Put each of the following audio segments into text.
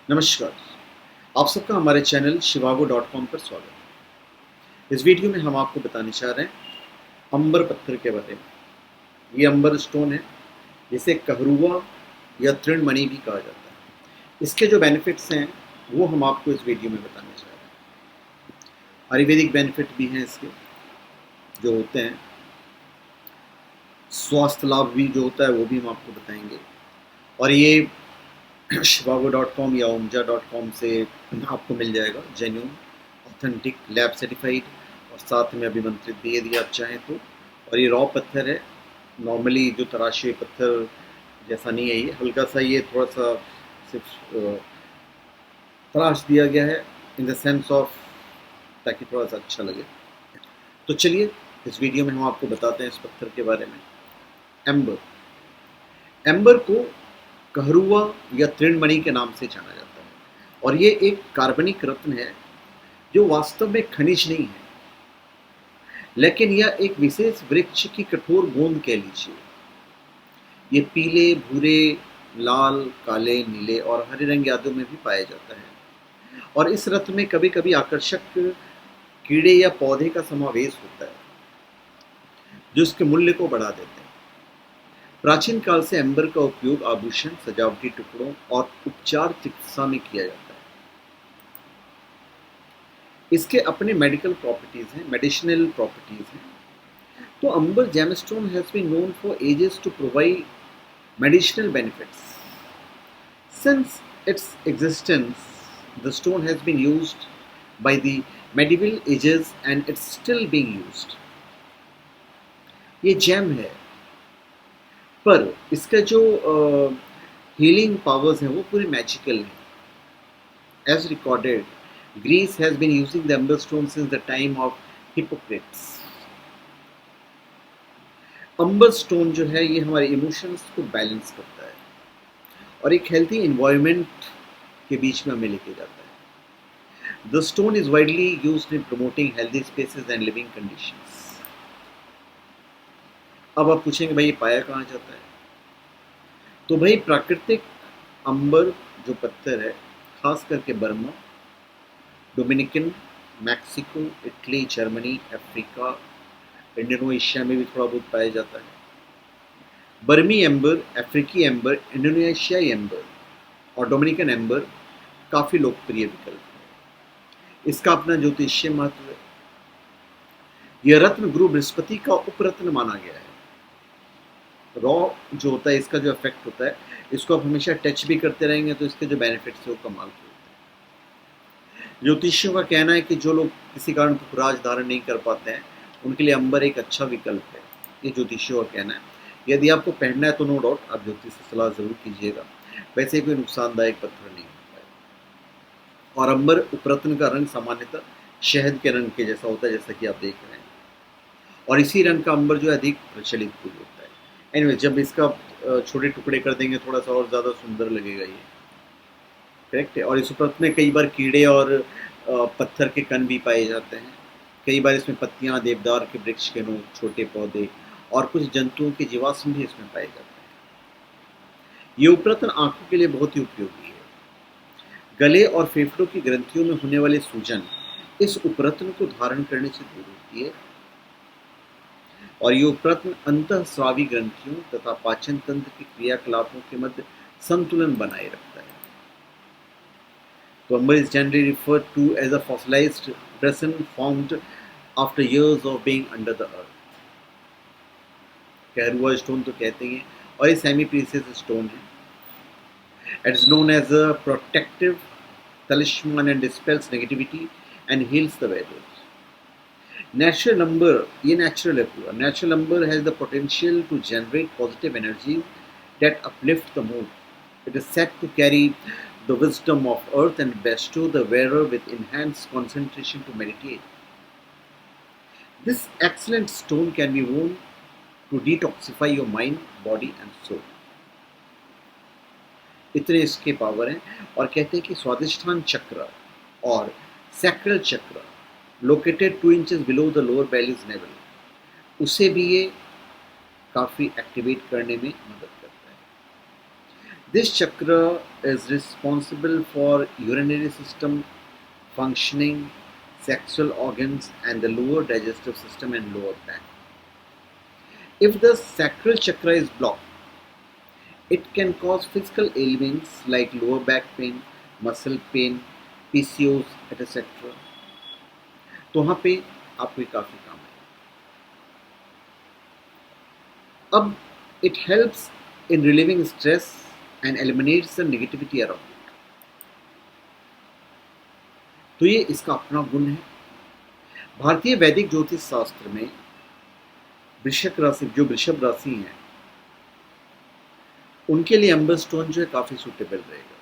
नमस्कार। आप सबका हमारे चैनल shivago.com पर स्वागत है। इस वीडियो में हम आपको बताने चाह रहे हैं अंबर पत्थर के बारे में। ये अंबर स्टोन है जिसे कहरुआ या तृणमणि भी कहा जाता है। इसके जो बेनिफिट्स हैं वो हम आपको इस वीडियो में बताने चाह रहे हैं। आयुर्वेदिक बेनिफिट भी हैं इसके जो होते हैं, स्वास्थ्य लाभ भी जो होता है वो भी हम आपको बताएंगे। और ये shivago.com या omja.com से आपको मिल जाएगा, जेन्युइन ऑथेंटिक लैब सर्टिफाइड, और साथ में अभिमंत्रित भी यदि आप चाहें तो। और ये रॉ पत्थर है, नॉर्मली जो तराशे पत्थर जैसा नहीं है, ये हल्का सा, ये थोड़ा सा सिर्फ तराश दिया गया है इन द सेंस ऑफ, ताकि थोड़ा सा अच्छा लगे। तो चलिए इस वीडियो में हम आपको बताते हैं इस पत्थर के बारे में। एम्बर, एम्बर को कहरुआ या तृणमणि के नाम से जाना जाता है, और ये एक कार्बनिक रत्न है जो वास्तव में खनिज नहीं है, लेकिन यह एक विशेष वृक्ष की कठोर गोंद कह लीजिए। ये पीले, भूरे, लाल, काले, नीले और हरे रंग आदि में भी पाया जाता है, और इस रत्न में कभी कभी आकर्षक कीड़े या पौधे का समावेश होता है जो इसके मूल्य को बढ़ा देते हैं। प्राचीन काल से एम्बर का उपयोग आभूषण, सजावटी टुकड़ों और उपचार चिकित्सा में किया जाता है। इसके अपने मेडिकल प्रॉपर्टीज हैं, मेडिसिनल प्रॉपर्टीज हैं। तो amber gemstone has been known for ages to provide medicinal benefits. Since its existence, the stone has been used by the medieval ages and it's still being used. ये GeM है, पर इसका जो healing powers हैं वो पूरे magical हैं। As recorded, Greece has been using the amber stone since the time of Hippocrates. Amber stone जो है ये हमारे इमोशंस को बैलेंस करता है और एक हेल्थी एनवायरनमेंट के बीच में हमें लेके जाता है। The stone is widely used in promoting healthy spaces and living conditions. अब आप पूछेंगे भाई ये पाया कहाँ जाता है? तो भाई प्राकृतिक अंबर जो पत्थर है, खास करके Burma, Dominican, Mexico, Italy, Germany, Africa, Indonesia में भी थोड़ा बहुत पाया जाता है। बर्मी एम्बर, अफ्रीकी एम्बर, इंडोनेशियाई एम्बर और डोमिनिकन एम्बर काफ़ी लोकप्रिय विकल्प है। इसका अपना ज्योतिषीय महत्व है। यह रत्न गुरु बृहस्पति का उपरत्न माना गया है। रॉ जो होता है, इसका जो इफेक्ट होता है, इसको आप हमेशा टच भी करते रहेंगे तो इसके जो बेनिफिट्स है वो कमाल के होते हैं। ज्योतिषियों का कहना है कि जो लोग किसी कारण पुखराज धारण नहीं कर पाते हैं उनके लिए अंबर एक अच्छा विकल्प है। ये ज्योतिषियों का कहना है। यदि आपको पहनना है तो नो डाउट आप ज्योतिष से सलाह जरूर कीजिएगा। वैसे कोई नुकसानदायक पत्थर नहीं होता है। और अंबर उपरत्न का रंग सामान्यतः शहद के रंग के जैसा होता है, जैसा कि आप देख रहे हैं, और इसी रंग का अंबर जो है अधिक प्रचलित फूल होता है। एनीवे, जब इसका छोटे टुकड़े कर देंगे थोड़ा सा और ज़्यादा सुंदर लगेगा ये, करेक्ट है। और इस उपरत्न में कई बार कीड़े और पत्थर के कण भी पाए जाते हैं। कई बार इसमें पत्तियां, देवदार के वृक्ष के नोक, छोटे पौधे और कुछ जंतुओं के जीवाश्म भी इसमें पाए जाते हैं। ये उपरत्न आंखों के लिए बहुत ही उपयोगी है। गले और फेफड़ों की ग्रंथियों में होने वाले सूजन इस उपरत्न को धारण करने से दूर होती है, और ये उपरत्न अंतःस्रावी ग्रंथियों तथा पाचन तंत्र के क्रियाकलापों के मध्य संतुलन बनाए रखता है। तो अंबर is generally referred to as a fossilized resin formed after years of being under the earth. कहरुआ स्टोन तो कहते हैं, और ये सेमी प्रीशियस स्टोन है। It is known as a protective talisman and dispels negativity and heals the weathers. Natural number, ये natural है पूरा। Natural number has the potential to generate positive energies that uplift the mood. It is said to carry the wisdom of earth and bestow the wearer with enhanced concentration to meditate. This excellent stone can be worn to detoxify your mind, body and soul. इतने इसके power हैं। और कहते हैं कि स्वादिष्ठान चक्र और sacral चक्र located 2 inches below the lower belly's level, उसे भी ये काफ़ी एक्टिवेट करने में मदद करता है। This chakra is responsible for urinary system functioning, sexual organs, and the lower digestive system and lower back. If the sacral chakra is blocked, it can cause physical ailments like lower back pain, muscle pain, PCOS, etc. तो वहाँ पे आपको काफ़ी काम है। अब it helps in relieving stress and eliminates the negativity around it. तो ये इसका अपना गुण है। भारतीय वैदिक ज्योतिष शास्त्र में वृषभ राशि हैं, उनके लिए एम्बर स्टोन जो है काफ़ी सूटेबल रहेगा।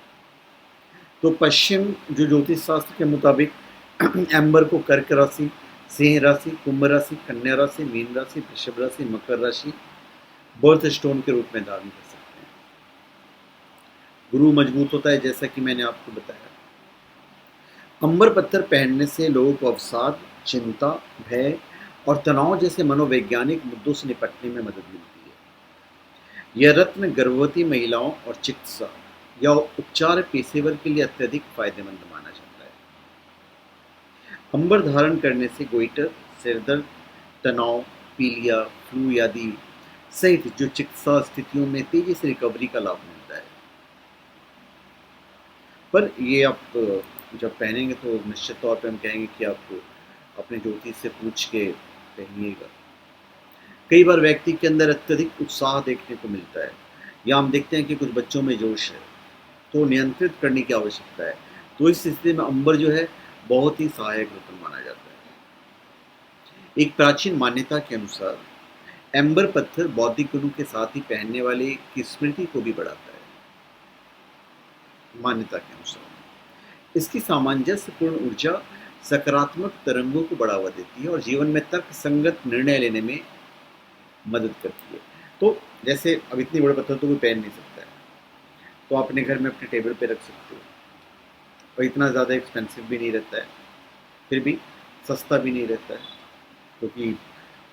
तो पश्चिम जो ज्योतिष शास्त्र के मुताबिक एम्बर को कर्क राशि, सिंह राशि, कुंभ राशि, कन्या राशि, मीन राशि, वृषभ राशि, मकर राशि बर्थ स्टोन के रूप में धारण कर सकते हैं। गुरु मजबूत होता है, जैसा कि मैंने आपको बताया। अंबर पत्थर पहनने से लोगों को अवसाद, चिंता, भय और तनाव जैसे मनोवैज्ञानिक मुद्दों से निपटने में मदद मिलती है। यह रत्न गर्भवती महिलाओं और चिकित्सा या उपचार पेशेवर के लिए अत्यधिक फायदेमंद माना जाता है। अंबर धारण करने से गोइटर, सिरदर्द, तनाव, पीलिया, फ्लू आदि सहित जो चिकित्सा स्थितियों में तेजी से रिकवरी का लाभ मिलता है। पर ये आप जब पहनेंगे तो निश्चित तौर पे हम कहेंगे कि आप अपने ज्योतिष से पूछ के पहनिएगा। कई बार व्यक्ति के अंदर अत्यधिक उत्साह देखने को मिलता है, या हम देखते हैं कि कुछ बच्चों में जोश है, तो नियंत्रित करने की आवश्यकता है। तो इस स्थिति में अंबर जो है बहुत ही सहायक रत्न माना जाता है। एक प्राचीन मान्यता के अनुसार एम्बर पत्थर बौद्धिक गुणों के साथ ही पहनने वाले की स्मृति को भी बढ़ाता है। मान्यता के अनुसार इसकी सामंजस्यपूर्ण ऊर्जा सकारात्मक तरंगों को बढ़ावा देती है और जीवन में तर्क संगत निर्णय लेने में मदद करती है। तो जैसे अब इतनी बड़े पत्थर तो कोई पहन नहीं सकता है, तो आप अपने घर में अपने टेबल पे रख सकते हो, और इतना ज़्यादा एक्सपेंसिव भी नहीं रहता है, फिर भी सस्ता भी नहीं रहता है, क्योंकि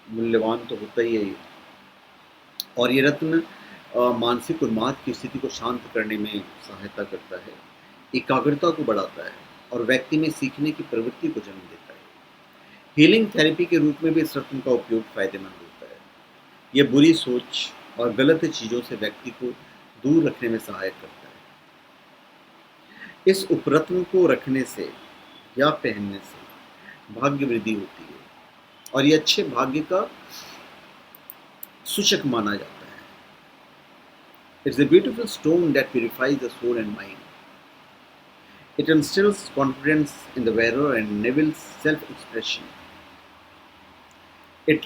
मूल्यवान तो होता ही है ये। और ये रत्न मानसिक उन्माद की स्थिति को शांत करने में सहायता करता है, एकाग्रता को बढ़ाता है और व्यक्ति में सीखने की प्रवृत्ति को जन्म देता है। हीलिंग थेरेपी के रूप में भी इस रत्न का उपयोग फायदेमंद होता है। यह बुरी सोच और गलत चीज़ों से व्यक्ति को दूर रखने में सहायक करता है। इस उपरत्न को रखने से या पहनने से भाग्य वृद्धि होती है और ये अच्छे भाग्य का सूचक माना जाता है। It's a beautiful stone that purifies the soul and mind. It instills confidence in the wearer and enables self-expression. It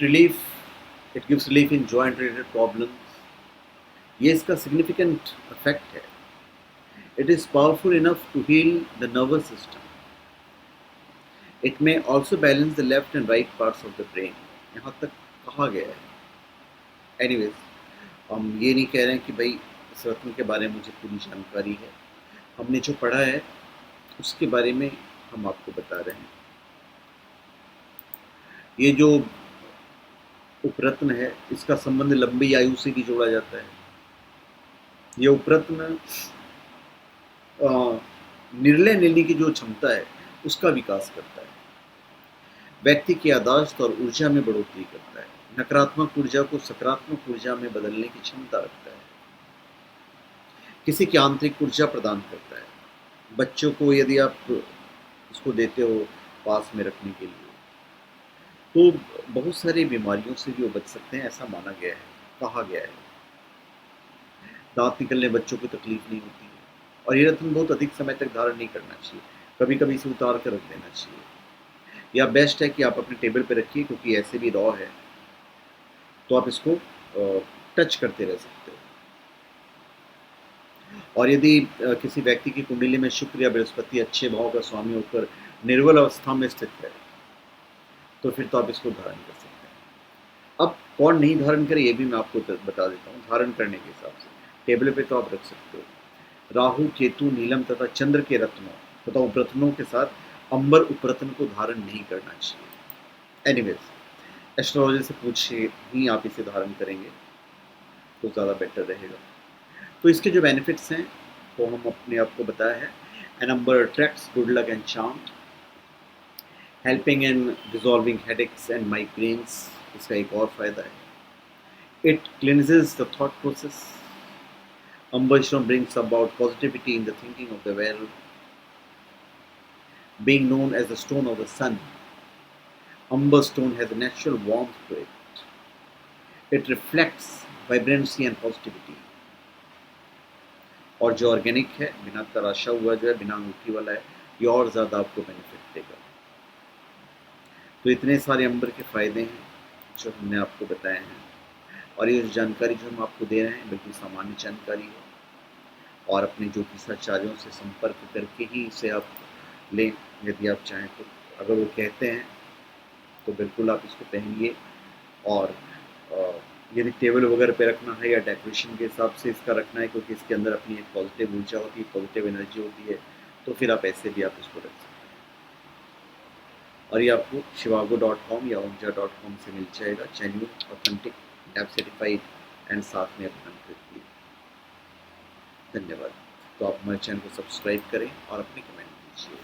gives relief in joint-related problems. ये इसका significant effect है. It is powerful enough to heal the nervous system. It may also balance the left and right parts of the brain. यहाँ तक कहा गया है. Anyways, हम ये नहीं कह रहे हैं कि भाई इस रत्न के बारे में मुझे पूरी जानकारी है। हमने जो पढ़ा है उसके बारे में हम आपको बता रहे हैं। ये जो उपरत्न है इसका संबंध लंबी आयु से भी जोड़ा जाता है। ये उपरत्न निर्णय लेने की जो क्षमता है उसका विकास करता है, व्यक्ति की याददाश्त और ऊर्जा में बढ़ोतरी करता है, नकारात्मक ऊर्जा को सकारात्मक ऊर्जा में बदलने की क्षमता रखता है, किसी की आंतरिक ऊर्जा प्रदान करता है। बच्चों को यदि आप इसको देते हो पास में रखने के लिए तो बहुत सारी बीमारियों से भी वो बच सकते हैं, ऐसा माना गया है, कहा गया है। दांत निकलने बच्चों को तकलीफ नहीं होती है। और ये रत्न बहुत अधिक समय तक धारण नहीं करना चाहिए, कभी कभी इसे उतार कर रख देना चाहिए, या बेस्ट है कि आप अपने टेबल पे रखिए, क्योंकि ऐसे भी रॉ है तो आप इसको टच करते रह सकते हो। और यदि किसी व्यक्ति की कुंडली में शुक्र या बृहस्पति अच्छे भाव का स्वामी होकर निर्बल अवस्था में स्थित है तो फिर तो आप इसको धारण कर सकते हैं। अब कौन नहीं धारण करे ये भी मैं आपको बता देता हूँ। धारण करने के हिसाब से टेबल पे तो आप रख सकते हो। राहु, केतु, नीलम तथा चंद्र के रत्नों तथा उपरत्नों के साथ अंबर उपरत्न को धारण नहीं करना चाहिए। एनीवेज, एस्ट्रोलॉजी से पूछे ही आप इसे धारण करेंगे तो ज़्यादा बेटर रहेगा। तो इसके जो बेनिफिट्स हैं वो हम अपने आपको बताया है। An amber attracts good luck and charm, helping in dissolving headaches and migraines, इसका एक और फायदा है। It cleanses the thought process, amber stone brings about positivity in the thinking of the well, being known as the stone of the sun. Umber stone has a natural warmth to it. It reflects vibrancy and positivity. और जो organic है, बिना तराशा हुआ जो है, बिना अंगूठी वाला है, ये और ज़्यादा आपको बेनिफिट देगा। तो इतने सारे अंबर के फ़ायदे हैं जो हमने आपको बताए हैं, और ये जानकारी जो हम आपको दे रहे हैं बिल्कुल सामान्य जानकारी है, और अपने ज्योतिषाचार्यों से संपर्क करके ही इसे आप लें यदि आप चाहें तो। अगर वो कहते हैं तो बिल्कुल आप इसको पहनिए, और यदि टेबल वगैरह पे रखना है या डेकोरेशन के हिसाब से इसका रखना है, क्योंकि इसके अंदर अपनी एक पॉजिटिव ऊर्जा होती है, पॉजिटिव एनर्जी होती है, तो फिर आप ऐसे भी आप इसको रख सकते हैं। और ये आपको shivago.com या omja.com से मिल जाएगा, genuine, authentic, lab certified and साथ में अपना भी। धन्यवाद। तो आप हमारे चैनल को सब्सक्राइब करें और अपने कमेंट दीजिए।